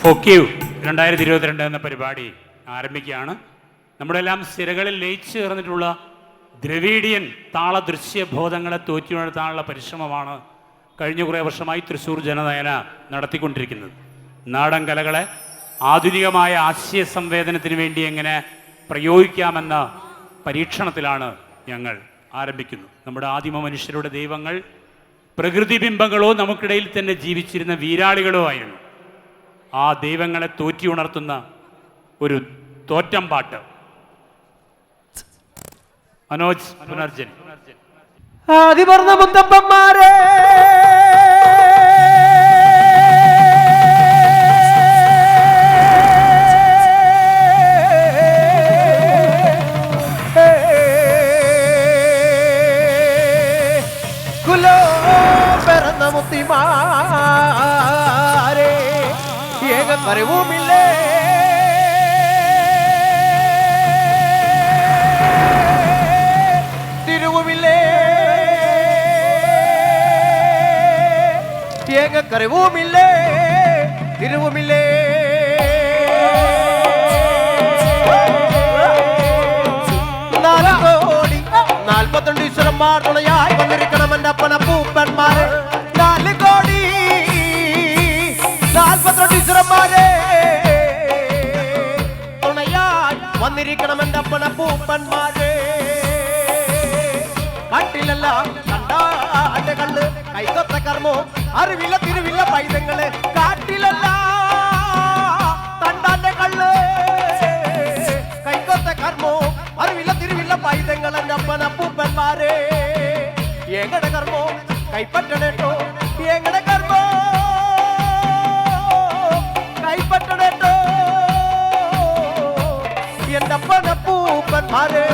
ഫോക്കീവ് 2022 എന്ന പരിപാടി ആരംഭിക്കുകയാണ്. നമ്മളെല്ലാം സിരകളിൽ ലയിച്ചു ചേർന്നിട്ടുള്ള ദ്രവീഡിയൻ താളദൃശ്യ ബോധങ്ങളെ തോറ്റുണർത്താനുള്ള പരിശ്രമമാണ് കഴിഞ്ഞ കുറേ വർഷമായി തൃശ്ശൂർ ജനനയന നടത്തിക്കൊണ്ടിരിക്കുന്നത്. നാടൻ കലകളെ ആധുനികമായ ആശയ സംവേദനത്തിന് വേണ്ടി എങ്ങനെ പ്രയോഗിക്കാമെന്ന പരീക്ഷണത്തിലാണ് ഞങ്ങൾ ആരംഭിക്കുന്നത്. നമ്മുടെ ആദിമ മനുഷ്യരുടെ ദൈവങ്ങൾ പ്രകൃതി ബിംബങ്ങളോ നമുക്കിടയിൽ തന്നെ ജീവിച്ചിരുന്ന വീരാളികളോ ആയിരുന്നു. ആ ദൈവങ്ങളെ തോറ്റി ഉണർത്തുന്ന ഒരു തോറ്റം പാട്ട്. മനോജ് പുനർജൻ. ആദിവർണ്ണ മുത്തപ്പന്മാരെ കുലോ പിറന്ന മുത്തിമാരെ ഏകക്കറിവുമില്ലേ തിരുവുമില്ലേ ഏകക്കറിവുമില്ലേ തിരുവുമില്ലേ നാലുകോടി 42 ഈശ്വരന്മാർ തുണയായി വന്നിരിക്കണം എൻ്റെ അപ്പന പൂപ്പന്മാരെ. 4 കോടി 42 ഈശ്വരന്മാരെ തുണയായി വന്നിരിക്കണം എൻ്റെ അപ്പന പൂപ്പന്മാരെ. കാട്ടിലല്ല കണ്ടാന്റെ കള്ള് കൈകൊത്ത കർമ്മോ അറിവില്ല തിരുവില്ല പൈതങ്ങള്. കാട്ടിലല്ല കണ്ടാന്റെ കള്ള് കൈകൊത്ത കർമ്മോ അറിവില്ല തിരുവില്ല പൈതങ്ങൾ എൻ്റെ അപ്പന പൂപ്പന്മാരെ. എങ്ങടെ കർമ്മോ കൈപ്പറ്റണേട്ടോ എങ്ങടെ കർമ്മോ കൈപ്പറ്റണേട്ടോ എൻ്റെ അപ്പന പൂപ്പന്മാരെ.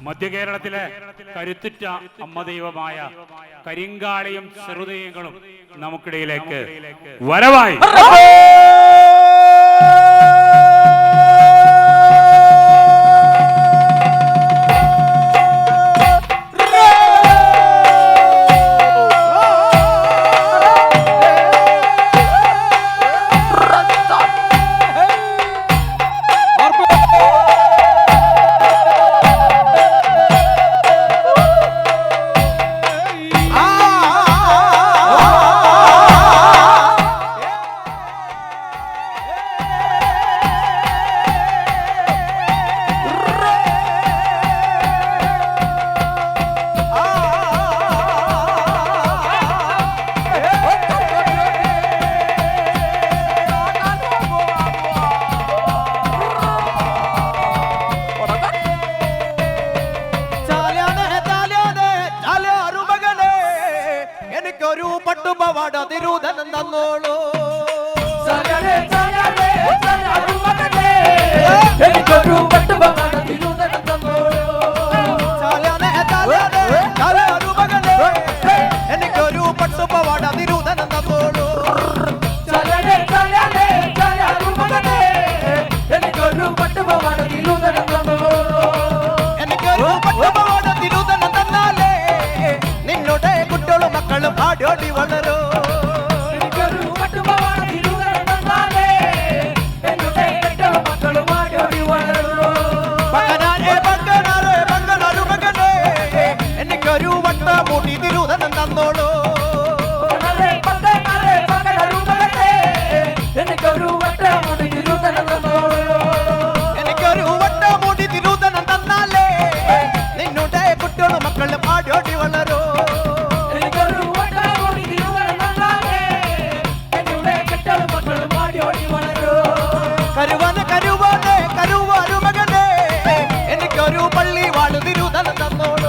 മധ്യ കേരളത്തിലെ കരുത്തുറ്റ അമ്മദൈവമായ കരിങ്കാളിയും ചെറുതയങ്ങളും നമുക്കിടയിലേക്ക് വരവായി. എനിക്കൊരു പട്ടുപവാട തിരുധനം തന്നോളൂ. എനിക്കൊരു പട്ടുപവാട തിരുധനം തന്നോളൂ. എനിക്കൊരു പട്ടുപവാട തിരുധനം തന്നോളൂ. എനിക്കൊരു പട്ടുപവാട തിരുധനം തന്നോളൂ. എനിക്കൊരു പട്ടുപവാട തിരുധനം തന്നാലേ നിന്നുടെ കുട്ടികളും മക്കളും ആടോടി വളരൂ. എനിക്കൊരു പട്ടുപവാട തിരുധനം തന്നാലേ നിന്നുടെ കുട്ടികളും മക്കളും ആടോടി വളരൂ. പകനാരേ പകനാരേ പകനാരു പകനേ എനിക്കൊരു വട്ടമൂടി തിരുധനം തന്നോളൂ. എനിക്കൊരു വട്ടമൂടി തിരുധനം തന്നോളൂ. എനിക്കൊരു വട്ടമൂടി തിരുധനം തന്നാലേ നിന്നുടെ കുട്ടികളും മക്കളും ആടോടി വളരൂ. കരുവാനെ കരുവാനെ കരുവാരു മകനെ എനിക്കൊരു പള്ളി വാഴു തിരുധനം തന്നോളൂ.